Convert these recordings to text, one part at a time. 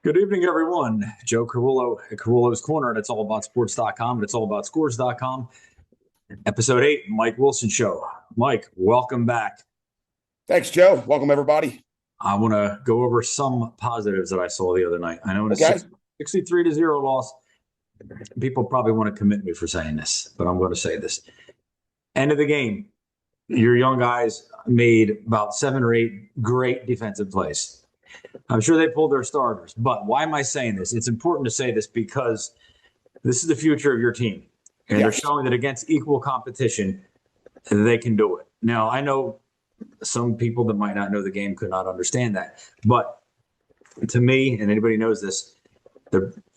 Good evening, everyone. Joe Carullo at Carullo's Corner, and it's all about sports.com and it's all about scores.com. Episode 8, Mike Wilson Show. Mike, welcome back. Thanks, Joe. Welcome, everybody. I want to go over some positives that I saw the other night. I know in a Okay. 63-0 loss, people probably want to commit me for saying this, but I'm going to say this. End of the game, your young guys made about 7 or 8 great defensive plays. I'm sure they pulled their starters, but why am I saying this? It's important to say this because this is the future of your team. And they're showing that against equal competition, they can do it. Now, I know some people that might not know the game could not understand that. But to me, and anybody knows this,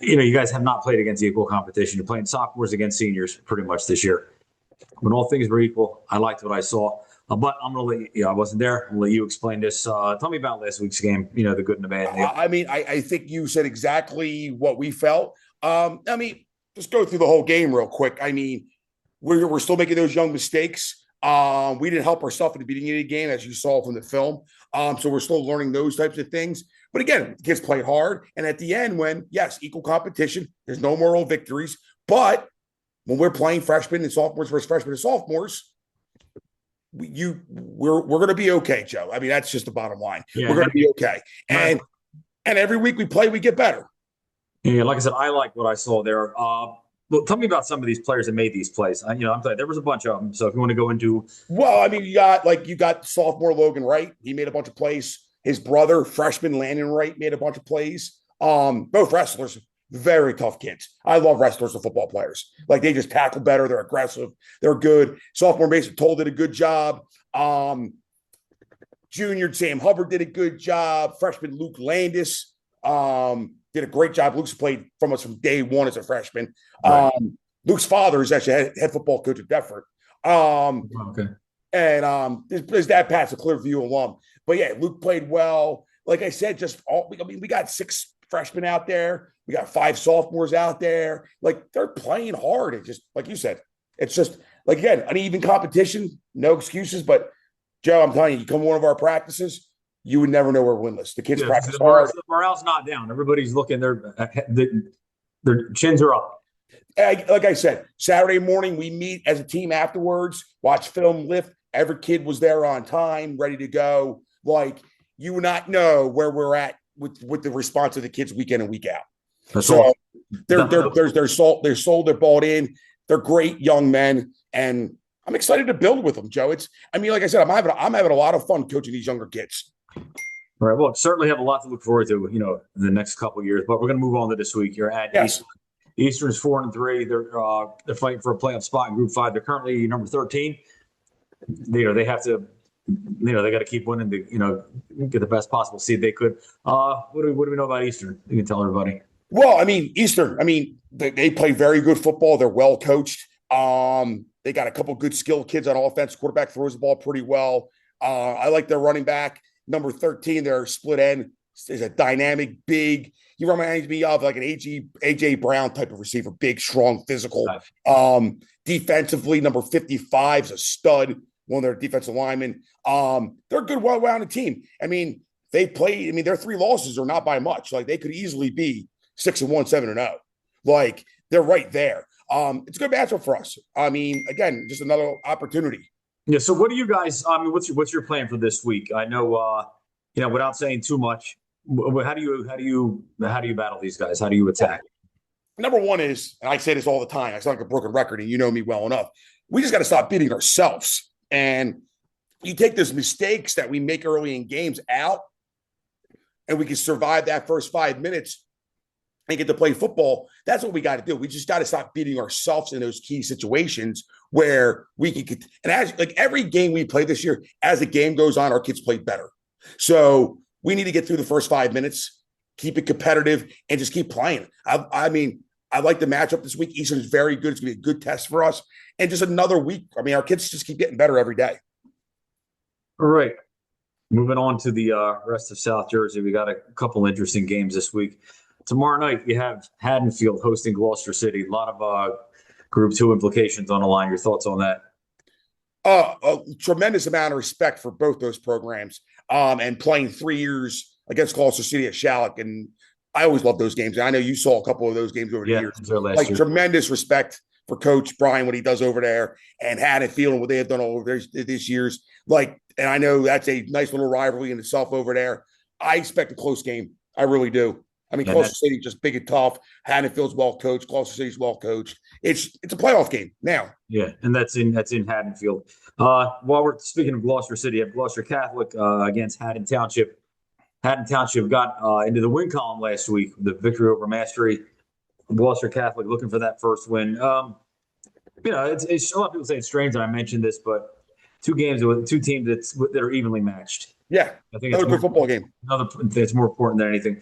you guys have not played against equal competition. You're playing sophomores against seniors pretty much this year. When all things were equal, I liked what I saw. But I'm going to let you, I wasn't there. I'm going to let you explain this. Tell me about last week's game, the good and the bad. I think you said exactly what we felt. Just go through the whole game real quick. We're still making those young mistakes. We didn't help ourselves at the beginning of the game, as you saw from the film. So we're still learning those types of things. But again, the kids played hard. And at the end, equal competition, there's no moral victories. But when we're playing freshmen and sophomores versus freshmen and sophomores, we're going to be okay, Joe. That's just the bottom line. Yeah, we're going to be okay. And every week we play, we get better. Yeah, like I said, I like what I saw there. Well, tell me about some of these players that made these plays. I'm telling there was a bunch of them. So if you want to go into, you got sophomore Logan Wright. He made a bunch of plays. His brother, freshman Landon Wright, made a bunch of plays. Both wrestlers, very tough kids. I love wrestlers and football players. Like, they just tackle better. They're aggressive. They're good. Sophomore Mason Toll did a good job. Junior Sam Hubbard did a good job. Freshman Luke Landis did a great job. Luke's played from us from day one as a freshman. Right. Luke's father is actually head football coach at Bedford. Okay. And his dad Pat's a Clearview alum. But yeah, Luke played well. Like I said, we got 6 freshmen out there. We got 5 sophomores out there. Like, they're playing hard. It just, like you said, it's just, like, again, uneven competition, no excuses. But Joe, I'm telling you, you come to one of our practices, you would never know we're winless. The kids practice hard. The morale's not down. Everybody's looking. Their chins are up. Like I said, Saturday morning, we meet as a team afterwards, watch film, lift. Every kid was there on time, ready to go. Like, you would not know where we're at with the response of the kids week in and week out. So they're sold, they're bought in. They're great young men, and I'm excited to build with them, Joe. Like I said, I'm having a lot of fun coaching these younger kids. All right. Well, certainly have a lot to look forward to, in the next couple of years. But we're going to move on to this week. You're at Eastern. Eastern's 4-3. They're fighting for a playoff spot in Group 5. They're currently number 13. They have to. They got to keep winning to get the best possible seed they could. What do we know about Eastern? You can tell everybody. Well, Eastern. They play very good football. They're well coached. They got a couple good skilled kids on offense. Quarterback throws the ball pretty well. I like their running back, number 13. Their split end is a dynamic, big. He reminds me of like an AJ Brown type of receiver, big, strong, physical. Defensively, number 55 is a stud. One of their defensive linemen. They're a good, well-rounded team. They play. Their 3 losses are not by much. Like, they could easily be 6-1, 7-0. Like, they're right there. It's a good matchup for us. Again, just another opportunity. Yeah. So, what do you guys? What's your plan for this week? I know, without saying too much, how do you battle these guys? How do you attack? Number one is, and I say this all the time, I sound like a broken record, and you know me well enough. We just got to stop beating ourselves. And you take those mistakes that we make early in games out, and we can survive that first 5 minutes and get to play football. That's what we got to do. We just got to stop beating ourselves in those key situations where we can. And every game we play this year, as the game goes on, our kids play better. So we need to get through the first 5 minutes, keep it competitive, and just keep playing. I like the matchup this week. Eastern is very good. It's going to be a good test for us. And just another week. Our kids just keep getting better every day. All right. Moving on to the rest of South Jersey. We got a couple interesting games this week. Tomorrow night, you have Haddonfield hosting Gloucester City. A lot of Group 2 implications on the line. Your thoughts on that? A tremendous amount of respect for both those programs, and playing 3 years against Gloucester City at Shalleck. And I always love those games. I know you saw a couple of those games over the Yeah, years. their last Like year. tremendous respect for Coach Brian, what he does over there, and Haddonfield and what they have done all over this year's. Like, and I know that's a nice little rivalry in itself over there. I expect a close game. I really do. I mean, Yeah, Gloucester City just big and tough. Haddonfield's well coached. Gloucester City's well coached. It's a playoff game now. yeah, and that's in Haddonfield. While we're speaking of Gloucester City, I have Gloucester Catholic against Haddon Township. Haddon Township got into the win column last week, the victory over Mastery. Gloucester Catholic looking for that first win. It's a lot of people say it's strange that I mentioned this, but two games with two teams that are evenly matched. Yeah, I think another good football game. It's more important than anything.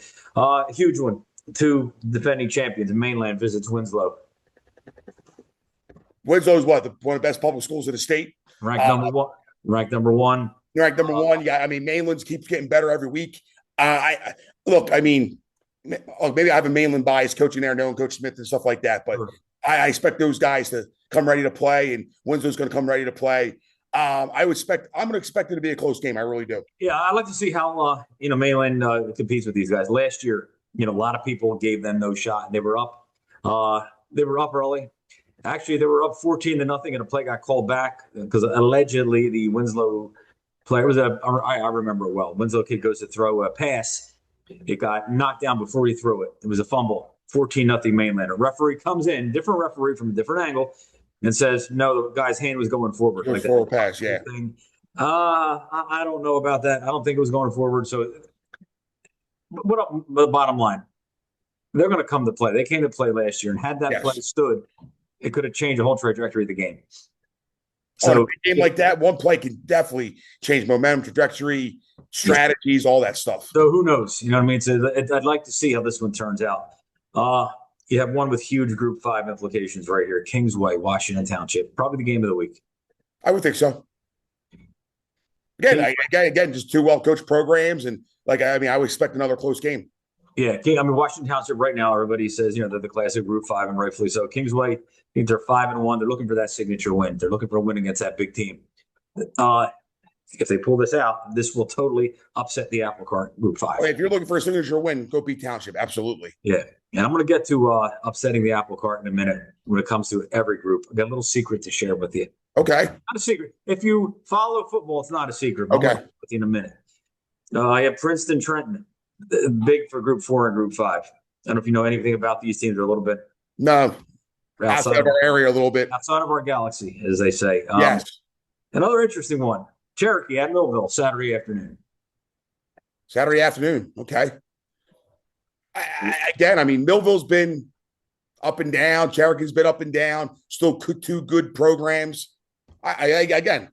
Huge one. Two defending champions. Mainland visits Winslow. Winslow's one of the best public schools in the state. Ranked number one. Ranked number one. Ranked number one. Yeah, I mean, Mainland's keeps getting better every week. I mean, maybe I have a Mainland bias coaching there, knowing Coach Smith and stuff like that, but sure. I expect those guys to come ready to play, and Winslow's going to come ready to play. I'm going to expect it to be a close game. I really do. Yeah, I'd like to see how Mainland competes with these guys. Last year, a lot of people gave them no shot. They were up. They were up early. Actually, they were up 14-0, and a play got called back because allegedly the Winslow player I remember it well. Winslow kid goes to throw a pass. It got knocked down before he threw it. It was a fumble. 14-0 Mainland. A referee comes in, different referee from a different angle, and says, no, the guy's hand was going forward. Like forward pass, yeah. I don't know about that. I don't think it was going forward. So the bottom line, they're going to come to play. They came to play last year, and had that play stood, it could have changed the whole trajectory of the game. So a game like that, one play can definitely change momentum, trajectory, strategies, all that stuff. So who knows? You know what I mean? So I'd like to see how this one turns out. You have one with huge Group 5 implications right here. Kingsway, Washington Township. Probably the game of the week. I would think so. Again, just two well-coached programs. And, I would expect another close game. Yeah, Washington Township right now, everybody says, they're the classic Group 5, and rightfully so. Kingsway, I think they're 5-1. They're looking for that signature win. They're looking for a win against that big team. If they pull this out, this will totally upset the apple cart Group 5. If you're looking for a signature win, go beat Township. Absolutely. Yeah. And I'm going to get to upsetting the apple cart in a minute when it comes to every group. I've got a little secret to share with you. Okay. Not a secret. If you follow football, it's not a secret. Okay. With you in a minute. I have Princeton, Trenton, big for Group 4 and Group 5. I don't know if you know anything about these teams. They're a little bit. No. Outside of our area a little bit. Outside of our galaxy, as they say. Yes. Another interesting one. Cherokee at Millville, Saturday afternoon. Saturday afternoon. Okay. Millville's been up and down. Cherokee's been up and down. Still two good programs. Again,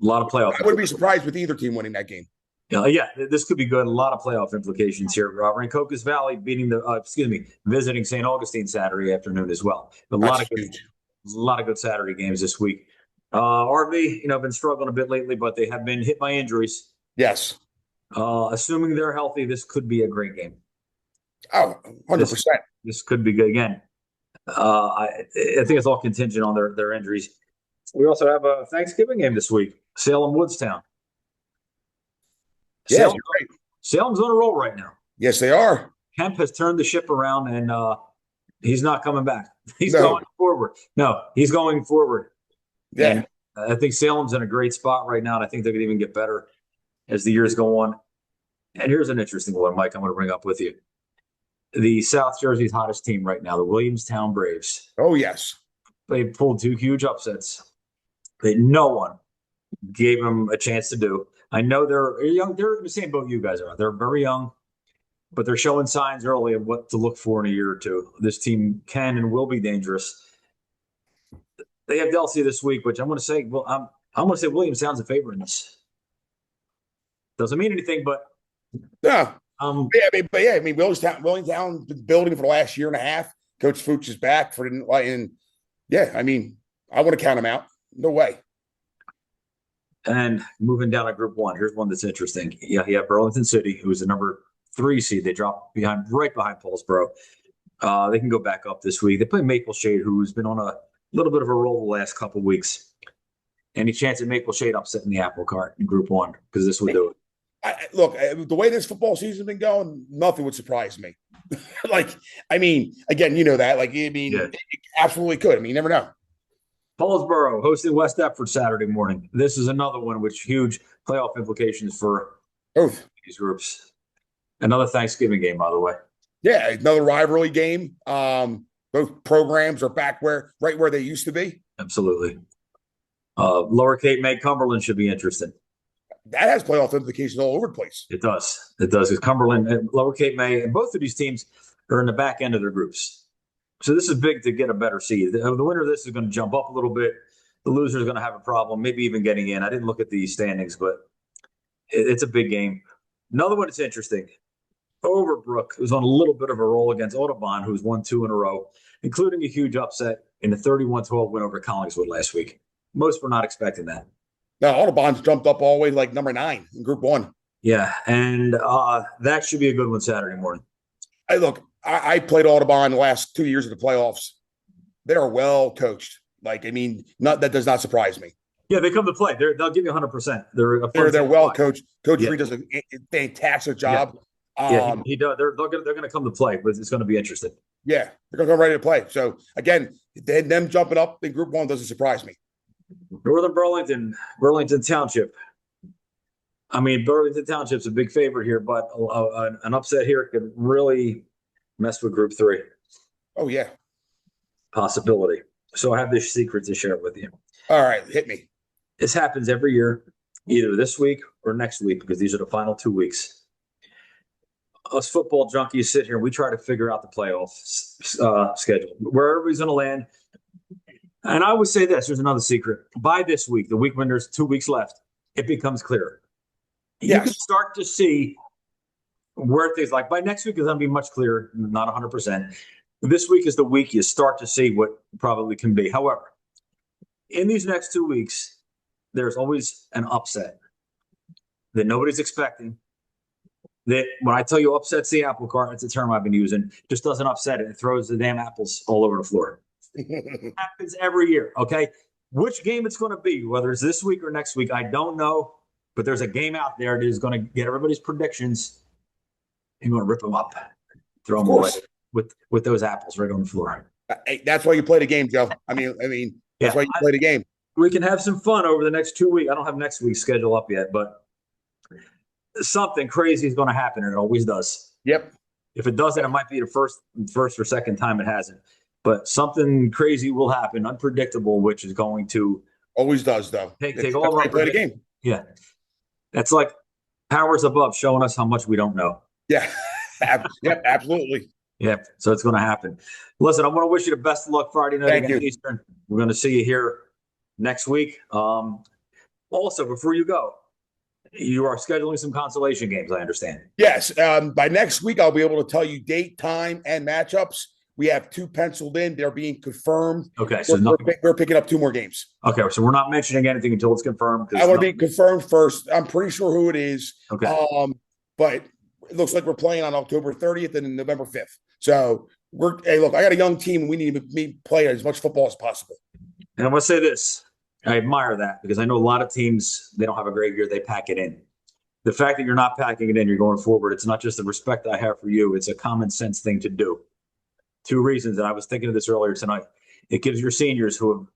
a lot of playoff. I wouldn't be surprised with either team winning that game. Yeah, this could be good. A lot of playoff implications here. Rancocas Valley visiting St. Augustine Saturday afternoon as well. A lot of good Saturday games this week. RV, been struggling a bit lately, but they have been hit by injuries. Yes. Assuming they're healthy, this could be a great game. Oh, 100%. This could be good again. I think it's all contingent on their injuries. We also have a Thanksgiving game this week. Salem Woodstown. Yes, you're right. Salem's on a roll right now. Yes, they are. Kemp has turned the ship around, and he's not coming back. He's going forward. No, he's going forward. Yeah. And I think Salem's in a great spot right now, and I think they're going to even get better as the years go on. And here's an interesting one, Mike, I'm going to bring up with you. The South Jersey's hottest team right now, the Williamstown Braves. Oh, yes. They pulled two huge upsets that no one gave them a chance to do. I know they're young. They're in the same boat you guys are. They're very young, but they're showing signs early of what to look for in a year or two. This team can and will be dangerous. They have Delsea this week, which I'm going to say, I'm going to say Williamstown's a favorite in this. Doesn't mean anything, but yeah. Williamstown been building for the last year and a half. Coach Fuchs is back I want to count him out. No way. And moving down to Group 1, here's one that's interesting. Yeah, you have Burlington City, who's the number 3 seed. They dropped right behind Paulsboro. They can go back up this week. They play Maple Shade, who's been on a little bit of a roll the last couple of weeks. Any chance at Maple Shade upsetting the apple cart in Group 1? Because this would do it. Look, the way this football season's been going, nothing would surprise me. Like, I mean, again, you know that. Like, I Yeah. mean, it absolutely could. I mean, you never know. Paulsboro hosting West Effort Saturday morning. This is another one with huge playoff implications for Both. these groups. Another Thanksgiving game, by the way. Yeah, another rivalry game. Both programs are back right where they used to be. Absolutely. Lower Cape May Cumberland should be interesting. That has playoff implications all over the place. It does. It does. Because Cumberland and Lower Cape May, and both of these teams are in the back end of their groups. So this is big to get a better seed. The winner of this is going to jump up a little bit. The loser is going to have a problem, maybe even getting in. I didn't look at the standings, but it's a big game. Another one that's interesting. Overbrook was on a little bit of a roll against Audubon, who's won 2 in a row, including a huge upset in the 31-12 win over Collingswood last week. Most were not expecting that. Now, Audubon's jumped up all the way to like number 9 in Group 1. Yeah, and that should be a good one Saturday morning. Hey, look, I played Audubon the last 2 years of the playoffs. They are well coached. Like, I mean, that does not surprise me. Yeah, they come to play. They'll give you 100%. They're well coached. Coach Reed does a fantastic job. Yeah, he does. They're going to come to play, but it's going to be interesting. Yeah, they're going to come ready to play. So again, them jumping up in Group 1 doesn't surprise me. Northern Burlington Township. I mean, Burlington Township's a big favorite here, but an upset here could really mess with Group 3. Oh yeah, possibility. So I have this secret to share with you. All right, hit me. This happens every year, either this week or next week, because these are the final 2 weeks. Us football junkies sit here and we try to figure out the playoff schedule, where everybody's going to land. And I would say this, there's another secret. By this week, the week when there's 2 weeks left, it becomes clearer. You can start to see where things like by next week is going to be much clearer, not 100%. This week is the week you start to see what probably can be. However, in these next 2 weeks, there's always an upset that nobody's expecting. That when I tell you upsets the apple cart, it's a term I've been using, just doesn't upset it. It throws the damn apples all over the floor. It happens every year, okay? Which game it's going to be, whether it's this week or next week, I don't know. But there's a game out there that is going to get everybody's predictions. You're going to rip them up, throw them away with those apples right on the floor. Hey, that's why you play the game, Joe. I mean, that's why you play the game. We can have some fun over the next 2 weeks. I don't have next week's schedule up yet, but something crazy is going to happen, and it always does. Yep. If it doesn't, it might be the first or second time it hasn't. But something crazy will happen, unpredictable, which is going to always does though. Take all of our play the game. Yeah, that's like powers above showing us how much we don't know. Yeah, yep, absolutely. Yeah, so it's going to happen. Listen, I want to wish you the best of luck Friday night against Eastern. We're going to see you here next week. Also, before you go, you are scheduling some consolation games, I understand. Yes. By next week, I'll be able to tell you date, time, and matchups. We have 2 penciled in. They're being confirmed. Okay, so we're picking up 2 more games. Okay, so we're not mentioning anything until it's confirmed. I want to be confirmed first. I'm pretty sure who it is. Okay. But it looks like we're playing on October 30th and November 5th. So hey, look, I got a young team, and we need to play as much football as possible. And I'm going to say this. I admire that because I know a lot of teams, they don't have a great year. They pack it in. The fact that you're not packing it in, you're going forward. It's not just the respect I have for you. It's a common sense thing to do. 2 reasons, and I was thinking of this earlier tonight. It gives your seniors who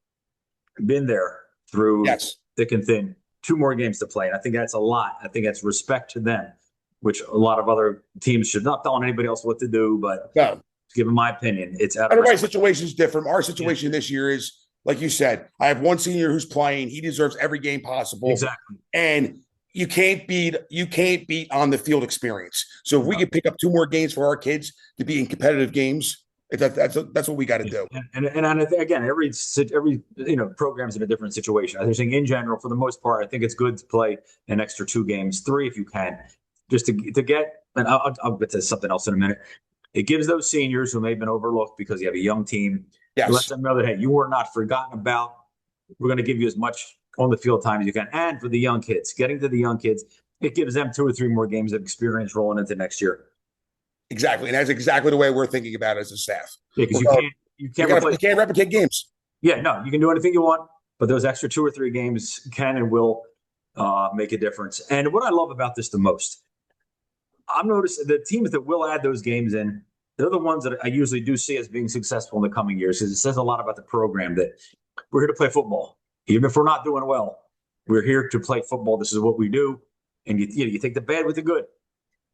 have been there through thick and thin 2 more games to play. And I think that's a lot. I think that's respect to them, which a lot of other teams should not tell anybody else what to do. But given my opinion, it's out of everybody's situation is different. Our situation this year is, like you said, I have one senior who's playing. He deserves every game possible. Exactly. And you can't beat on the field experience. So if we can pick up 2 more games for our kids to be in competitive games, that's what we got to do. And again, every program's in a different situation. I think in general, for the most part, I think it's good to play an extra 2 games, 3 if you can, just to get. And I'll get to something else in a minute. It gives those seniors who may have been overlooked because you have a young team. Yes. Let them know that, hey, you were not forgotten about. We're going to give you as much on the field time as you can. And for the young kids, getting to the young kids, it gives them 2 or 3 more games of experience rolling into next year. Exactly. And that's exactly the way we're thinking about it as a staff. Yeah, because you can't replicate games. Yeah, no, you can do anything you want, but those extra 2 or 3 games can and will make a difference. And what I love about this the most, I've noticed the teams that will add those games in they're the ones that I usually do see as being successful in the coming years, because it says a lot about the program that we're here to play football. Even if we're not doing well, we're here to play football. This is what we do. And you take the bad with the good.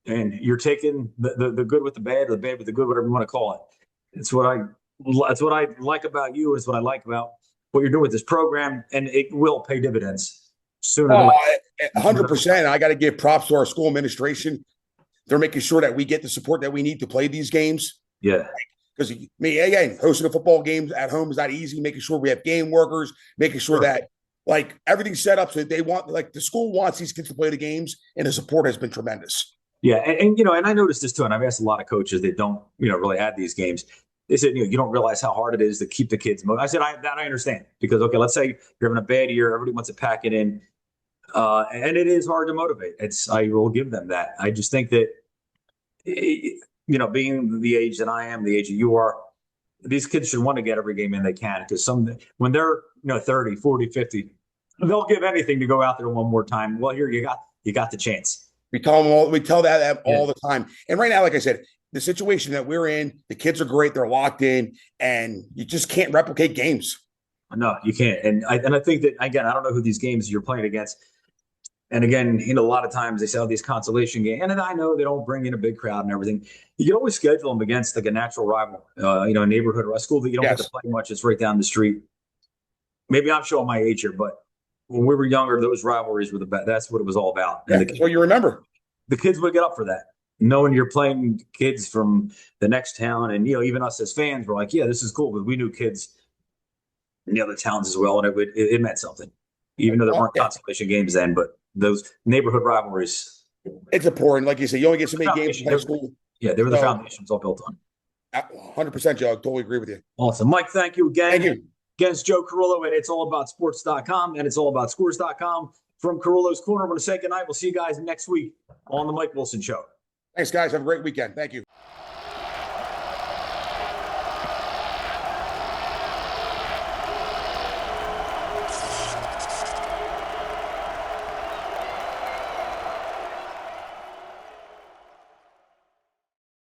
And you're taking the good with the bad, or the bad with the good, whatever you want to call it. That's what I like about you. It's what I like about what you're doing with this program, and it will pay dividends sooner than later. 100%. I got to give props to our school administration. They're making sure that we get the support that we need to play these games. Yeah. Because again, hosting a football game at home is not easy. Making sure we have game workers, making sure that like everything's set up so that they want, like the school wants these kids to play the games, and the support has been tremendous. Yeah, and I noticed this too, and I've asked a lot of coaches that don't really add these games. They said you don't realize how hard it is to keep the kids motivated. I said I understand, because okay, let's say you're having a bad year, everybody wants to pack it in, and it is hard to motivate. I will give them that. I just think that being the age that I am, the age that you are, these kids should want to get every game in they can, because when they're 30, 40, 50, they'll give anything to go out there one more time. Well, here you got the chance. We tell them all the time. And right now, like I said, the situation that we're in, the kids are great. They're locked in, and you just can't replicate games. No, you can't. And I think that, again, I don't know who these games you're playing against. And again, a lot of times they sell these consolation games, and I know they don't bring in a big crowd and everything. You can always schedule them against like a natural rival, a neighborhood or a school that you don't get to play much. It's right down the street. Maybe I'm showing my age here, but when we were younger, those rivalries were the best. That's what it was all about. Yeah, that's what you remember. The kids would get up for that, knowing you're playing kids from the next town. And, even us as fans were like, yeah, this is cool. But we knew kids in the other towns as well. And it meant something, even though there weren't consolation games then. But those neighborhood rivalries. It's important. Like you said, you only get so many games in high school. Yeah, they were the foundations all built on. 100%, Joe. I totally agree with you. Awesome. Mike, thank you again. Thank you. Against Joe Carullo at it'sallaboutsports.com and it'sallaboutschools.com. From Carullo's Corner, I'm going to say goodnight. We'll see you guys next week on the Mike Wilson Show. Thanks, guys. Have a great weekend. Thank you.